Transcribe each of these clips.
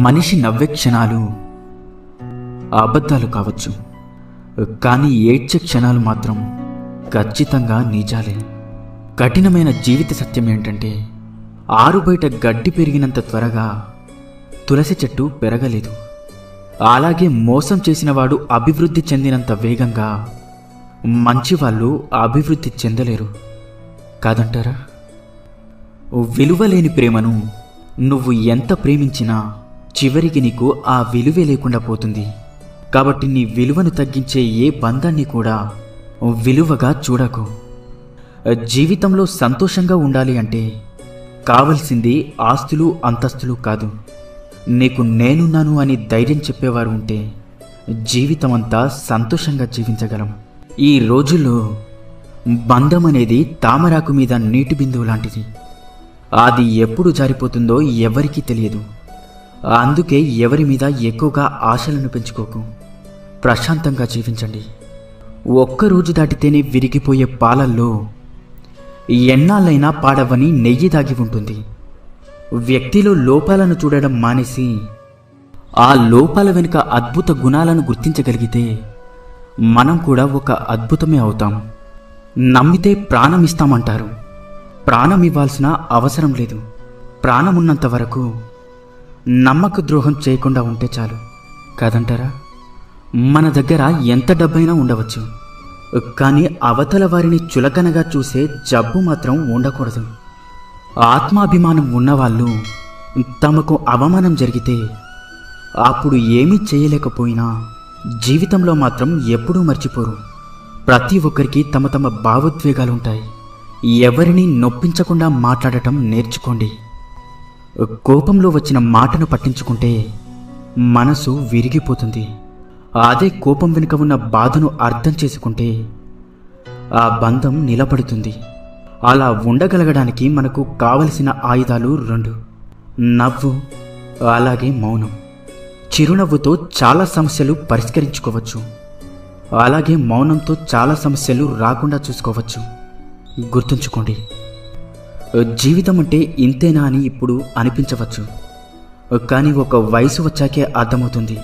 మనిషి నవ్వే క్షణాలు అబద్ధాలు కావచ్చు, కానీ ఏడ్చే క్షణాలు మాత్రం ఖచ్చితంగా నిజాలే. కఠినమైన జీవిత సత్యం ఏంటంటే, ఆరు బయట గడ్డి పెరిగినంత త్వరగా తులసి చెట్టు పెరగలేదు. అలాగే మోసం చేసినవాడు అభివృద్ధి చెందినంత వేగంగా మంచివాళ్ళు అభివృద్ధి చెందలేరు కాదంటారా? విలువలేని ప్రేమను నువ్వు ఎంత ప్రేమించినా చివరికి నీకు ఆ విలువే లేకుండా పోతుంది. కాబట్టి నీ విలువను తగ్గించే ఏ బంధాన్ని కూడా విలువగా చూడకు. జీవితంలో సంతోషంగా ఉండాలి అంటే కావలసింది ఆస్తులు అంతస్తులు కాదు. నీకు నేనున్నాను అని ధైర్యం చెప్పేవారు ఉంటే జీవితమంతా సంతోషంగా జీవించగలం. ఈ రోజుల్లో బంధం అనేది తామరాకు మీద నీటి బిందువు లాంటిది. అది ఎప్పుడు జారిపోతుందో ఎవరికీ తెలియదు. అందుకే ఎవరి మీద ఎక్కువగా ఆశలను పెంచుకోకు. ప్రశాంతంగా జీవించండి. ఒక్కరోజు దాటితేనే విరిగిపోయే పాలల్లో ఎన్నాళ్ళైనా పాడవని నెయ్యి దాగి ఉంటుంది. వ్యక్తిలో లోపాలను చూడడం మానేసి ఆ లోపాల వెనుక అద్భుత గుణాలను గుర్తించగలిగితే మనం కూడా ఒక అద్భుతమే అవుతాం. నమ్మితే ప్రాణం ఇస్తామంటారు. ప్రాణం ఇవ్వాల్సిన అవసరం లేదు. ప్రాణం ఉన్నంత వరకు నమ్మక ద్రోహం చేయకుండా ఉంటే చాలు కాదంటారా? మన దగ్గర ఎంత డబ్బైనా ఉండవచ్చు, కానీ అవతల వారిని చులకనగా చూసే జబ్బు మాత్రం ఉండకూడదు. ఆత్మాభిమానం ఉన్నవాళ్ళు తమకు అవమానం జరిగితే అప్పుడు ఏమీ చేయలేకపోయినా జీవితంలో మాత్రం ఎప్పుడూ మర్చిపోరు. ప్రతి ఒక్కరికి తమ తమ భావోద్వేగాలుంటాయి. ఎవరిని నొప్పించకుండా మాట్లాడటం నేర్చుకోండి. కోపంలో వచ్చిన మాటను పట్టించుకుంటే మనసు విరిగిపోతుంది. అదే కోపం వెనుక ఉన్న బాధను అర్థం చేసుకుంటే ఆ బంధం నిలబడుతుంది. అలా ఉండగలగడానికి మనకు కావలసిన ఆయుధాలు రెండు: నవ్వు, అలాగే మౌనం. చిరునవ్వుతో చాలా సమస్యలు పరిష్కరించుకోవచ్చు, అలాగే మౌనంతో చాలా సమస్యలు రాకుండా చూసుకోవచ్చు. గుర్తుంచుకోండి, జీవితం అంటే ఇంతేనా అని ఇప్పుడు అనిపించవచ్చు, కానీ ఒక వయసు వచ్చాకే అర్థమవుతుంది.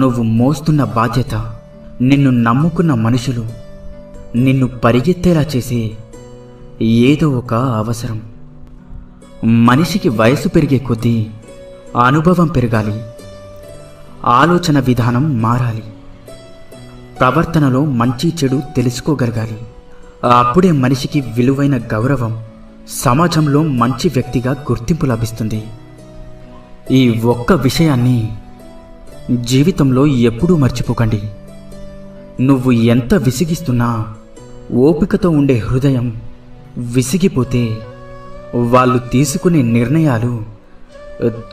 నువ్వు మోస్తున్న బాధ్యత, నిన్ను నమ్ముకున్న మనుషులు, నిన్ను పరిగెత్తేలా చేసే ఏదో ఒక అవసరం. మనిషికి వయసు పెరిగే కొద్దీ అనుభవం పెరగాలి, ఆలోచన విధానం మారాలి, ప్రవర్తనలో మంచి చెడు తెలుసుకోగలగాలి. అప్పుడే మనిషికి విలువైన గౌరవం, సమాజంలో మంచి వ్యక్తిగా గుర్తింపు లభిస్తుంది. ఈ ఒక్క విషయాన్ని జీవితంలో ఎప్పుడూ మర్చిపోకండి. నువ్వు ఎంత విసిగిస్తున్నా ఓపికతో ఉండే హృదయం విసిగిపోతే వాళ్ళు తీసుకునే నిర్ణయాలు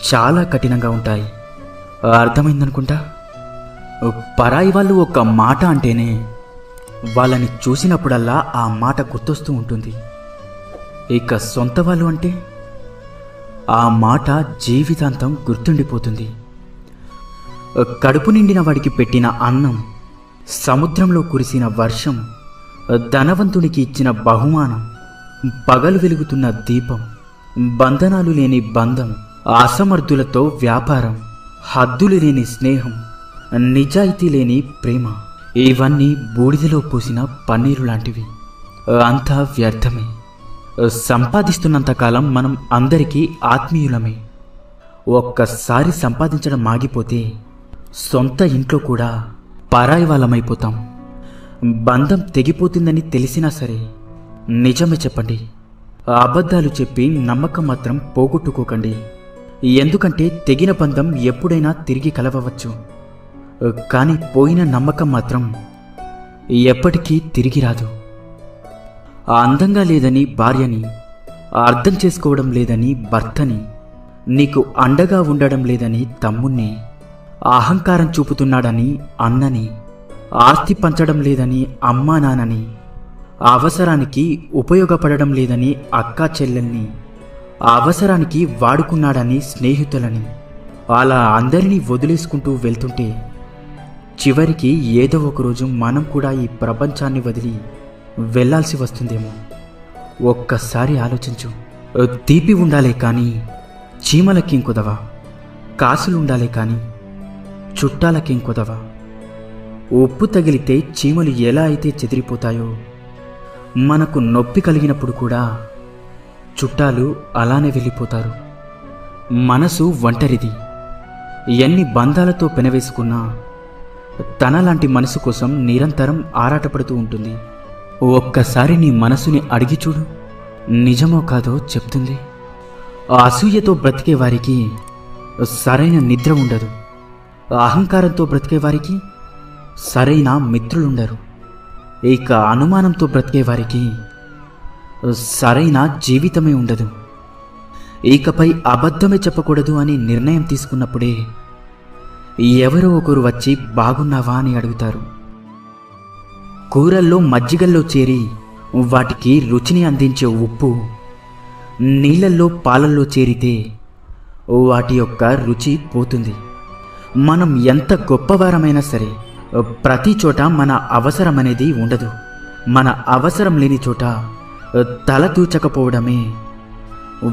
చాలా కఠినంగా ఉంటాయి. అర్థమైందనుకుంటా. పరాయి వాళ్ళు ఒక మాట అంటేనే వాళ్ళని చూసినప్పుడల్లా ఆ మాట గుర్తొస్తూ ఉంటుంది. ఇక సొంత వాళ్ళు అంటే ఆ మాట జీవితాంతం గుర్తుండిపోతుంది. కడుపు నిండిన వాడికి పెట్టిన అన్నం, సముద్రంలో కురిసిన వర్షం, ధనవంతునికి ఇచ్చిన బహుమానం, పగలు వెలుగుతున్న దీపం, బంధనాలు లేని బంధం, అసమర్థులతో వ్యాపారం, హద్దులు లేని స్నేహం, నిజాయితీ లేని ప్రేమ, ఇవన్నీ బూడిదలో పోసిన పన్నీరు లాంటివి. అంతా వ్యర్థమే. సంపాదిస్తున్నంతకాలం మనం అందరికీ ఆత్మీయులమే. ఒక్కసారి సంపాదించడం ఆగిపోతే సొంత ఇంట్లో కూడా పరాయి వాళ్ళమైపోతాం. బంధం తెగిపోతుందని తెలిసినా సరే నిజమే చెప్పండి. అబద్ధాలు చెప్పి నమ్మకం మాత్రం పోగొట్టుకోకండి. ఎందుకంటే తెగిన బంధం ఎప్పుడైనా తిరిగి కలవవచ్చు, కానీ పోయిన నమ్మకం మాత్రం ఎప్పటికీ తిరిగి రాదు. అందంగా లేదని భార్యని, అర్థం చేసుకోవడం లేదని భర్తని, నీకు అండగా ఉండడం లేదని తమ్ముణ్ణి, అహంకారం చూపుతున్నాడని అన్నని, ఆస్తి పంచడం లేదని అమ్మా నాన్నని, అవసరానికి ఉపయోగపడడం లేదని అక్కా చెల్లెల్ని, అవసరానికి వాడుకున్నాడని స్నేహితులని, అలా అందరినీ వదిలేసుకుంటూ వెళ్తుంటే చివరికి ఏదో ఒకరోజు మనం కూడా ఈ ప్రపంచాన్ని వదిలి వెళ్ళాల్సి వస్తుందేమో. ఒక్కసారి ఆలోచించు. తీపి ఉండాలే కానీ చీమలకి కుదవా. కాసులుండాలే కాని చుట్టాలకేం కొదవ. ఉప్పు తగిలితే చీమలు ఎలా అయితే చెదిరిపోతాయో, మనకు నొప్పి కలిగినప్పుడు కూడా చుట్టాలు అలానే వెళ్ళిపోతారు. మనసు ఒంటరిది. ఎన్ని బంధాలతో పెనవేసుకున్నా తనలాంటి మనసు కోసం నిరంతరం ఆరాటపడుతూ ఉంటుంది. ఒక్కసారి నీ మనసుని అడిగి చూడు, నిజమో కాదో చెప్తుంది. అసూయతో బ్రతికే వారికి సరైన నిద్ర ఉండదు. అహంకారంతో బ్రతికే వారికి సరైన మిత్రులుండరు. ఇక అనుమానంతో బ్రతికే వారికి సరైన జీవితమే ఉండదు. ఇకపై అబద్ధమే చెప్పకూడదు అని నిర్ణయం తీసుకున్నప్పుడే ఎవరో ఒకరు వచ్చి బాగున్నావా అని అడుగుతారు. కూరల్లో మజ్జిగల్లో చేరి వాటికి రుచిని అందించే ఉప్పు నీళ్ళల్లో పాలల్లో చేరితే వాటి యొక్క రుచి పోతుంది. మనం ఎంత గొప్పవారమైనా సరే ప్రతి చోట మన అవసరం అనేది ఉండదు. మన అవసరం లేని చోట తల తూచకపోవడమే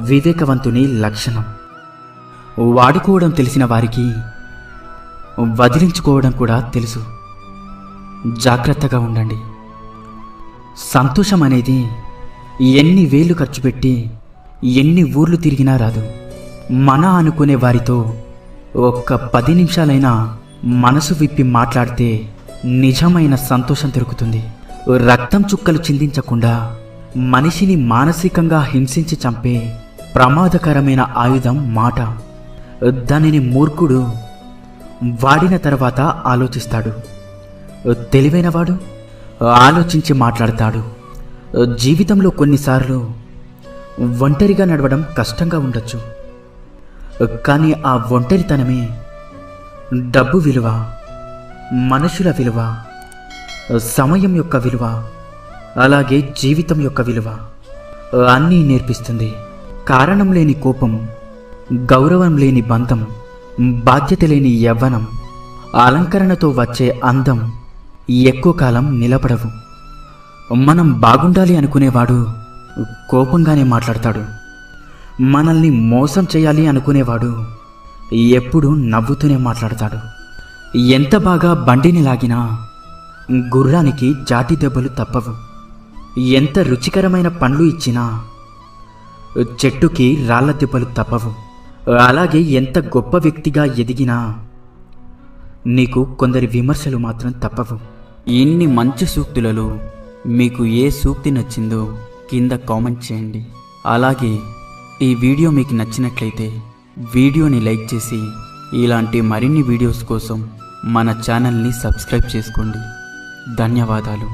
వివేకవంతుని లక్షణం. వాడుకోవడం తెలిసిన వారికి వదిలించుకోవడం కూడా తెలుసు. జాగ్రత్తగా ఉండండి. సంతోషం అనేది ఎన్ని వేలు ఖర్చు పెట్టి ఎన్ని ఊర్లు తిరిగినా రాదు. మన అనుకునే వారితో ఒక్క 10 నిమిషాలైనా మనసు విప్పి మాట్లాడితే నిజమైన సంతోషం దొరుకుతుంది. రక్తం చుక్కలు చిందించకుండా మనిషిని మానసికంగా హింసించి చంపే ప్రమాదకరమైన ఆయుధం మాట. దానిని మూర్ఖుడు వాడిన తర్వాత ఆలోచిస్తాడు. తెలివైనవాడు ఆలోచించి మాట్లాడతాడు. జీవితంలో కొన్నిసార్లు ఒంటరిగా నడవడం కష్టంగా ఉండొచ్చు. కానీ ఆ ఒంటరితనమే డబ్బు విలువ, మనుషుల విలువ, సమయం యొక్క విలువ, అలాగే జీవితం యొక్క విలువ అన్నీ నేర్పిస్తుంది. కారణం లేని కోపం, గౌరవం లేని బంధం, బాధ్యత లేని యవ్వనం, అలంకరణతో వచ్చే అందం ఎక్కువ కాలం నిలబడవు. మనం బాగుండాలి అనుకునేవాడు కోపంగానే మాట్లాడతాడు. మనల్ని మోసం చేయాలి అనుకునేవాడు ఎప్పుడూ నవ్వుతూనే మాట్లాడతాడు. ఎంత బాగా బండిని లాగినా గుర్రానికి జాటి దెబ్బలు తప్పవు. ఎంత రుచికరమైన పండ్లు ఇచ్చినా చెట్టుకి రాళ్ల దెబ్బలు తప్పవు. అలాగే ఎంత గొప్ప వ్యక్తిగా ఎదిగినా నీకు కొందరి విమర్శలు మాత్రం తప్పవు. ఇన్ని మంచి సూక్తులలో మీకు ఏ సూక్తి నచ్చిందో కింద కామెంట్ చేయండి. అలాగే ఈ వీడియో మీకు నచ్చినట్లయితే వీడియోని లైక్ చేసి ఇలాంటి మరిన్ని వీడియోస్ కోసం మన ఛానల్ని సబ్స్క్రైబ్ చేసుకోండి. ధన్యవాదాలు.